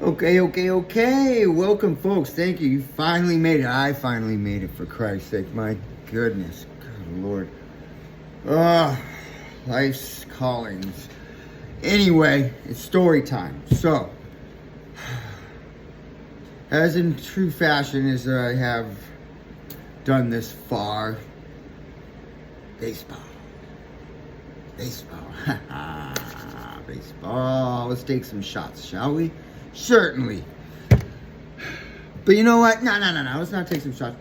Okay. Welcome, folks. Thank you. You finally made it. I finally made it, for Christ's sake. My goodness. Good Lord. Life's callings. Anyway, it's story time. So, as in true fashion, as I have done this far, baseball. Baseball. Let's take some shots, shall we? Certainly. But you know what? No. Let's not take some shots.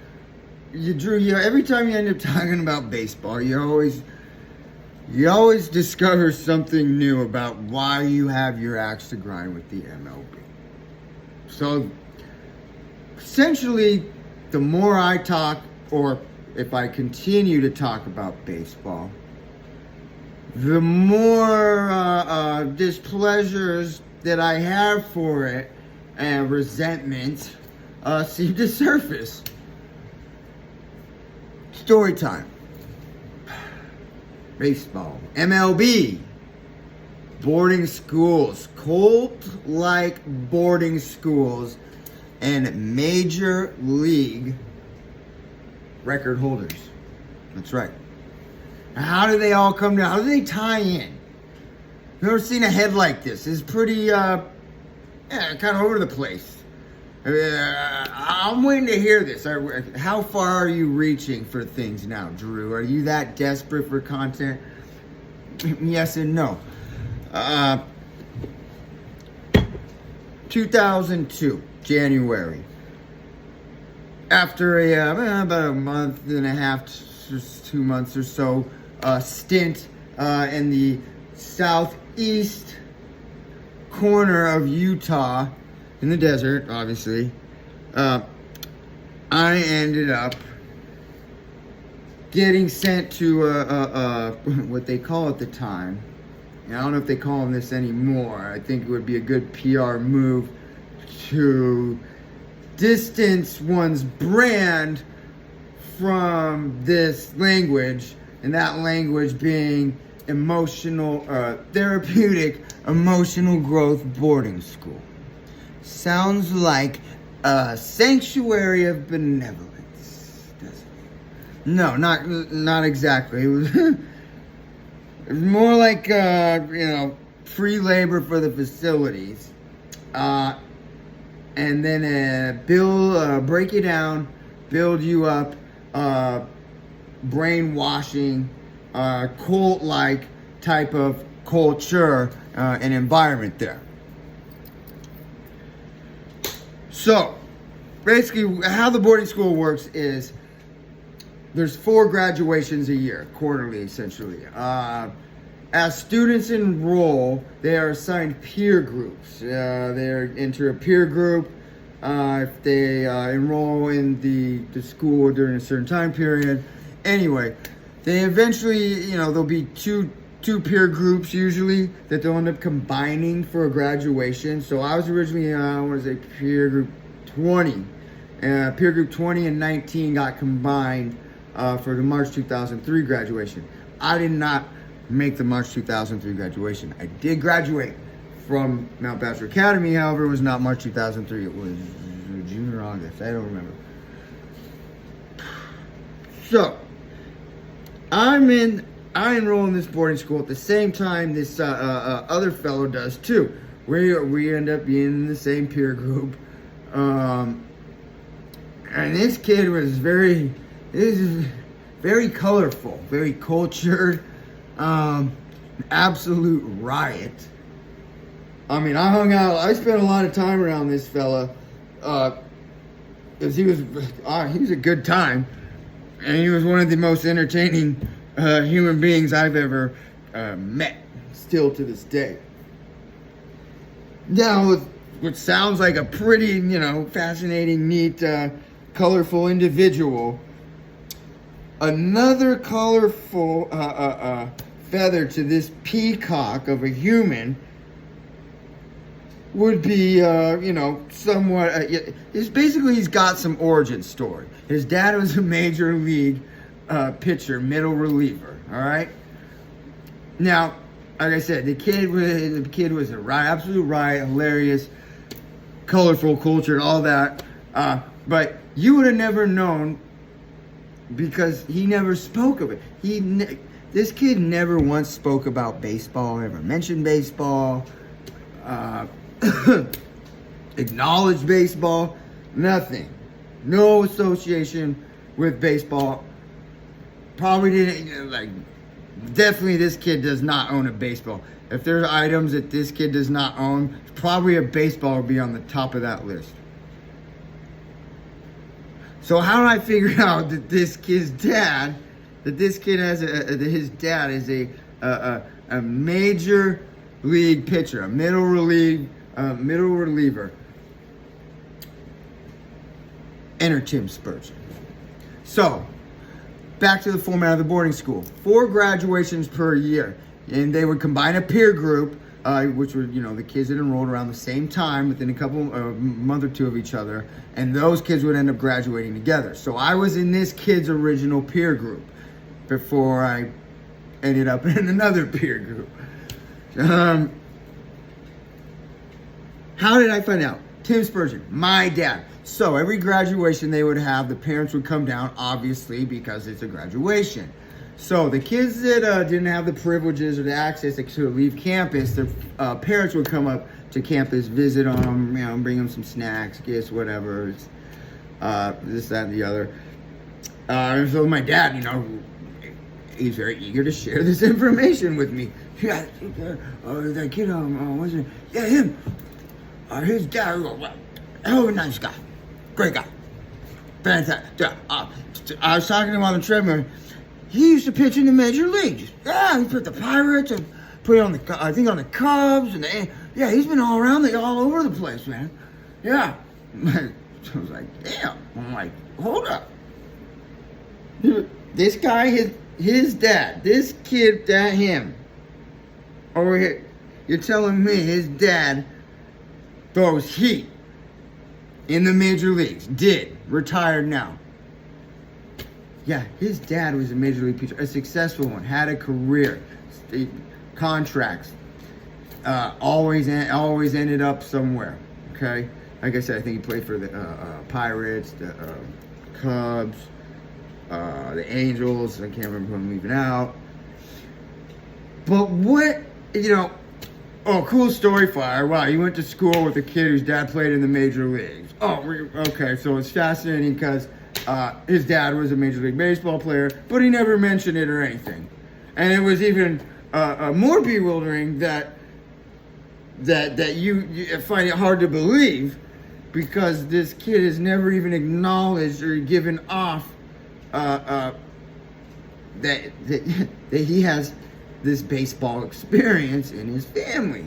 Drew, every time you end up talking about baseball, you always discover something new about why you have your axe to grind with the MLB. So, essentially, the more I talk, or if I continue to talk about baseball, the more displeasures that I have for it and resentment seem to surface. Story time. Baseball. MLB. Boarding schools. Cult-like boarding schools and major league record holders. That's right. How do they all come down? How do they tie in? You've ever seen a head like this? It's pretty, kind of over the place. I'm waiting to hear this. How far are you reaching for things now, Drew? Are you that desperate for content? Yes and no. 2002, January. After about a month and a half, 2 months or so, stint in the southeast corner of Utah, in the desert, obviously, I ended up getting sent to what they call at the time. I don't know if they call them this anymore. I think it would be a good PR move to distance one's brand from this language, and that language being therapeutic emotional growth boarding school. Sounds like a sanctuary of benevolence, doesn't it? No, not exactly. It was, it was more like free labor for the facilities, and then break you down, build you up, brainwashing, cult-like type of culture and environment there. So, basically, how the boarding school works is there's 4 graduations a year, quarterly, essentially. As students enroll, they are assigned peer groups. They enter a peer group. If they enroll in the school during a certain time period. Anyway, they eventually, there'll be two peer groups usually that they'll end up combining for a graduation. So I was originally, peer group 20. Peer group 20 and 19 got combined for the March 2003 graduation. I did not make the March 2003 graduation. I did graduate from Mount Bachelor Academy, however, it was not March 2003. It was June or August. I don't remember. So, I enroll in this boarding school at the same time this other fellow does too. We end up being in the same peer group. And this kid was very colorful, very cultured, absolute riot. I mean, I spent a lot of time around this fella, because he was a good time, and he was one of the most entertaining human beings I've ever met, still to this day. Now, which sounds like a pretty, fascinating, neat, colorful individual, another colorful feather to this peacock of a human would be, somewhat, he's got some origin story. His dad was a major league pitcher, middle reliever, all right? Now, like I said, the kid was a riot, absolute riot, hilarious. colorful culture and all that. But you would have never known because he never spoke of it. This kid never once spoke about baseball, never mentioned baseball, acknowledged baseball, nothing. No association with baseball. Probably didn't, like, definitely this kid does not own a baseball. If there's items that this kid does not own, probably a baseball would be on the top of that list. So how do I figure out that his dad is a major league pitcher, a middle reliever? Enter Tim Spurgeon. So, back to the format of the boarding school. 4 graduations per year. And they would combine a peer group, which were, the kids that enrolled around the same time, within a month or two of each other. And those kids would end up graduating together. So I was in this kid's original peer group before I ended up in another peer group. How did I find out? Tim Spurgeon, my dad. So every graduation the parents would come down, obviously, because it's a graduation. So the kids that didn't have the privileges or the access to leave campus, their parents would come up to campus, visit them, bring them some snacks, gifts, whatever, this, that, and the other. And so my dad, he's very eager to share this information with me. Yeah, that kid, what's his name? Yeah, him. His dad, hell of a nice guy. Great guy. Fantastic. I was talking to him on the treadmill. He used to pitch in the major leagues. Yeah, he put the Pirates and put it on the Cubs and yeah, he's been all over the place, man. Yeah. I was like, damn. I'm like, hold up. This guy, his dad, this kid, him over here. You're telling me his dad throws heat in the major leagues? Retired now. Yeah, his dad was a major league pitcher, a successful one, had a career, contracts, always ended up somewhere. Okay, like I said, I think he played for the Pirates, the Cubs, the Angels. I can't remember who I'm leaving out. But what, cool story, Fire. Wow, you went to school with a kid whose dad played in the major leagues. Oh, okay, so it's fascinating because his dad was a Major League Baseball player, but he never mentioned it or anything. And it was even more bewildering that you find it hard to believe because this kid has never even acknowledged or given off that he has this baseball experience in his family.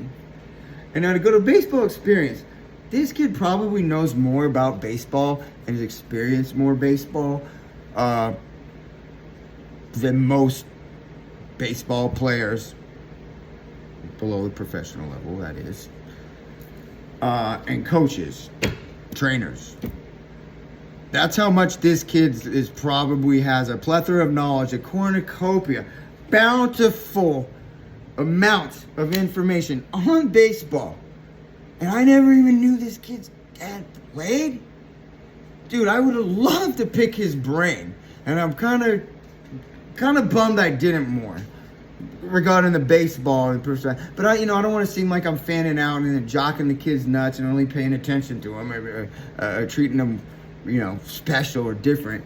And now to go to baseball experience, this kid probably knows more about baseball and has experienced more baseball than most baseball players below the professional level, that is, and coaches, trainers. That's how much this kid probably has a plethora of knowledge, a cornucopia, bountiful amounts of information on baseball. And I never even knew this kid's dad played. Dude, I would have loved to pick his brain. And I'm kind of bummed I didn't more regarding the baseball and percent. But I don't want to seem like I'm fanning out and jocking the kids nuts and only paying attention to them or treating them, special or different.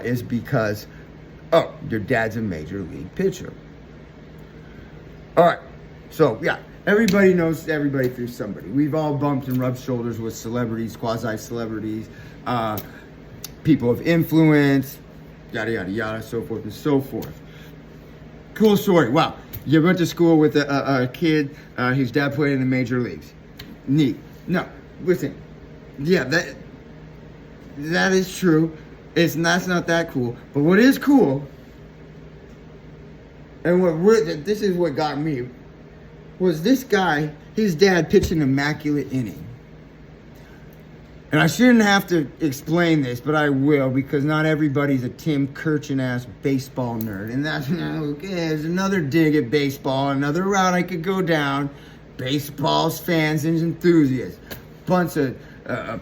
Is because, your dad's a major league pitcher. All right, so yeah. Everybody knows everybody through somebody. We've all bumped and rubbed shoulders with celebrities, quasi-celebrities, people of influence, yada, yada, yada, so forth and so forth. Cool story. Wow. You went to school with a kid whose dad played in the major leagues. Neat. No, listen. Yeah, that is true. That's not that cool. But what is cool, and this is what got me, was this guy, his dad pitched an immaculate inning. And I shouldn't have to explain this, but I will, because not everybody's a Tim Kirchin-ass baseball nerd. And that's, there's another dig at baseball, another route I could go down. Baseball's fans and enthusiasts. bunch of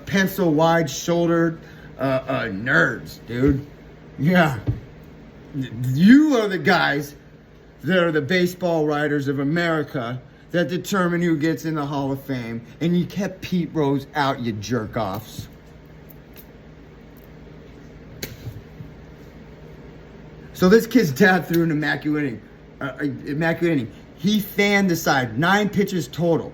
pencil wide shouldered nerds, dude. Yeah. You are the guys that are the baseball writers of America that determine who gets in the Hall of Fame. And you kept Pete Rose out, you jerk-offs. So this kid's dad threw an immaculate inning. He fanned the side, 9 pitches total.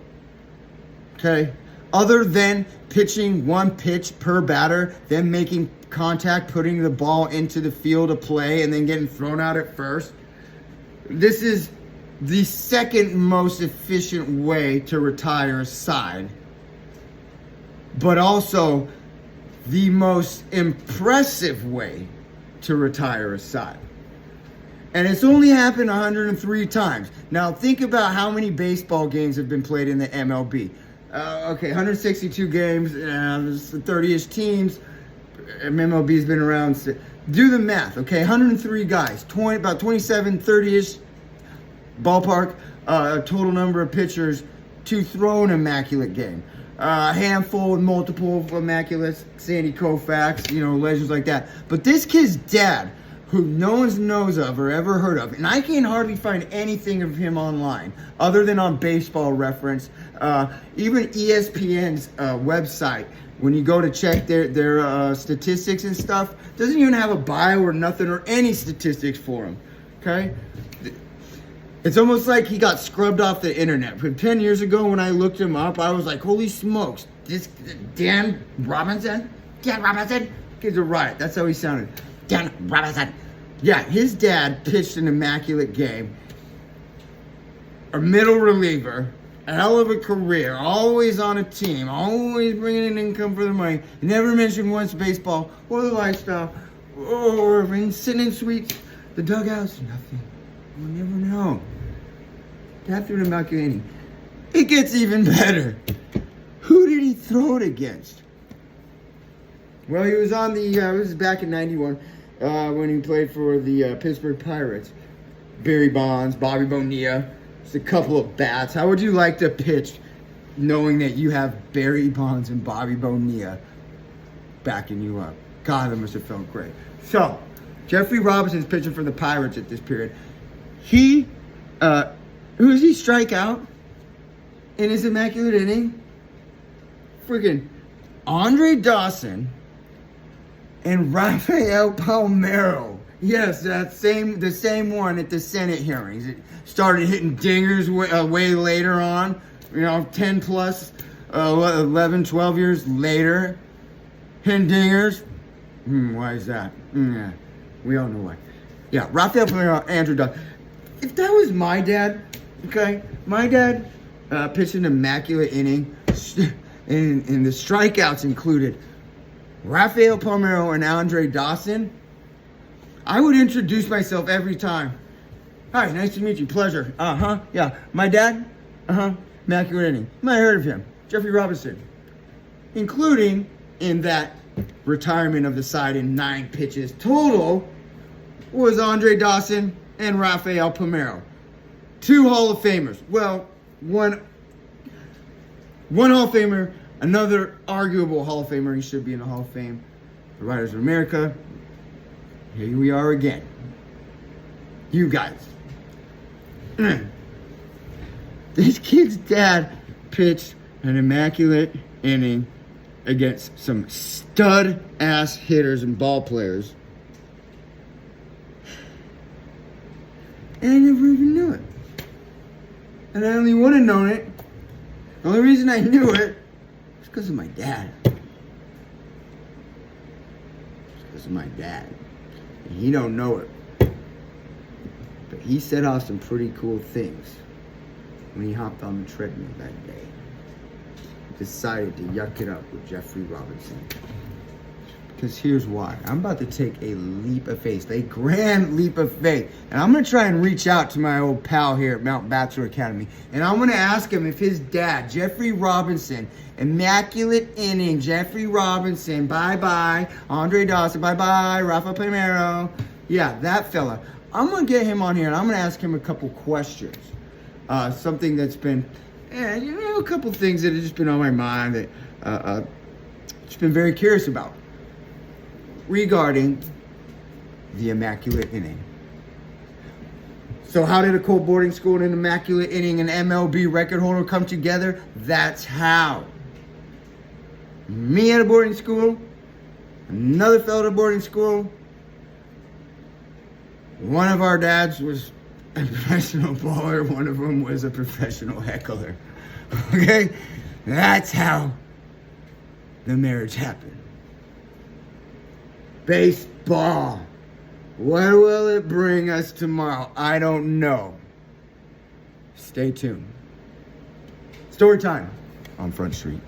Okay? Other than pitching 1 pitch per batter, then making contact, putting the ball into the field of play, and then getting thrown out at first. This is the second most efficient way to retire a side, but also the most impressive way to retire a side. And it's only happened 103 times. Now think about how many baseball games have been played in the MLB. 162 games, there's 30-ish teams. MLB's been around. Do the math, okay? 103 guys, about 27, 30-ish ballpark, total number of pitchers to throw an immaculate game. A handful and multiple immaculates, Sandy Koufax, legends like that. But this kid's dad, who no one knows of or ever heard of, and I can hardly find anything of him online other than on Baseball Reference. Even ESPN's website, when you go to check their statistics and stuff, doesn't even have a bio or nothing or any statistics for him. Okay? It's almost like he got scrubbed off the internet. 10 years ago when I looked him up, I was like, holy smokes, this Dan Robinson? Kids are right. That's how he sounded. Dan Robinson. Yeah, his dad pitched an immaculate game. A middle reliever. A hell of a career. Always on a team. Always bringing in income for the money. Never mentioned once baseball or the lifestyle. Or sitting in suites. The dugouts. Nothing. We'll never know. Dad threw an immaculate inning. It gets even better. Who did he throw it against? Well, he was on this is back in 91, when he played for the Pittsburgh Pirates. Barry Bonds, Bobby Bonilla, just a couple of bats. How would you like to pitch knowing that you have Barry Bonds and Bobby Bonilla backing you up? God, that must have felt great. So, Jeffrey Robinson's pitching for the Pirates at this period. Who does he strike out in his immaculate inning? Freaking Andre Dawson and Rafael Palmeiro. Yes, the same one at the Senate hearings. It started hitting dingers way later on, 10 plus, 11, 12 years later. Hitting dingers. Why is that? Yeah, we all know why. Yeah, Rafael Palmeiro, Andrew Dawson. If that was my dad, okay, my dad pitched an immaculate inning, and the strikeouts included Rafael Palmeiro and Andre Dawson, I would introduce myself every time. Hi, nice to meet you. Pleasure. Yeah. My dad? Immaculate inning. You might have heard of him. Jeffrey Robinson. Including in that retirement of the side in 9 pitches total was Andre Dawson and Rafael Palmeiro. 2 Hall of Famers. Well, one Hall of Famer, another arguable Hall of Famer. He should be in the Hall of Fame. The Writers of America. Here we are again. You guys. This kid's dad pitched an immaculate inning against some stud-ass hitters and ball players. And I never even knew it. And I only would have known it. The only reason I knew it was because of my dad. Because of my dad. And he don't know it. But he set off some pretty cool things when he hopped on the treadmill that day. He decided to yuck it up with Jeffrey Robinson. Because here's why. I'm about to take a leap of faith, a grand leap of faith. And I'm going to try and reach out to my old pal here at Mount Bachelor Academy. And I'm going to ask him if his dad, Jeffrey Robinson, immaculate inning, Jeffrey Robinson, bye-bye, Andre Dawson, bye-bye, Rafa Palmeiro. Yeah, that fella. I'm going to get him on here and I'm going to ask him a couple questions. Something that's been And a couple things that have just been on my mind that just been very curious about regarding the Immaculate Inning. So how did a Colt boarding school and an Immaculate Inning and MLB record holder come together? That's how. Me at a boarding school, another fellow at a boarding school. One of our dads was a professional baller, one of them was a professional heckler. Okay? That's how the marriage happened. Baseball. What will it bring us tomorrow? I don't know. Stay tuned. Story time on Front Street.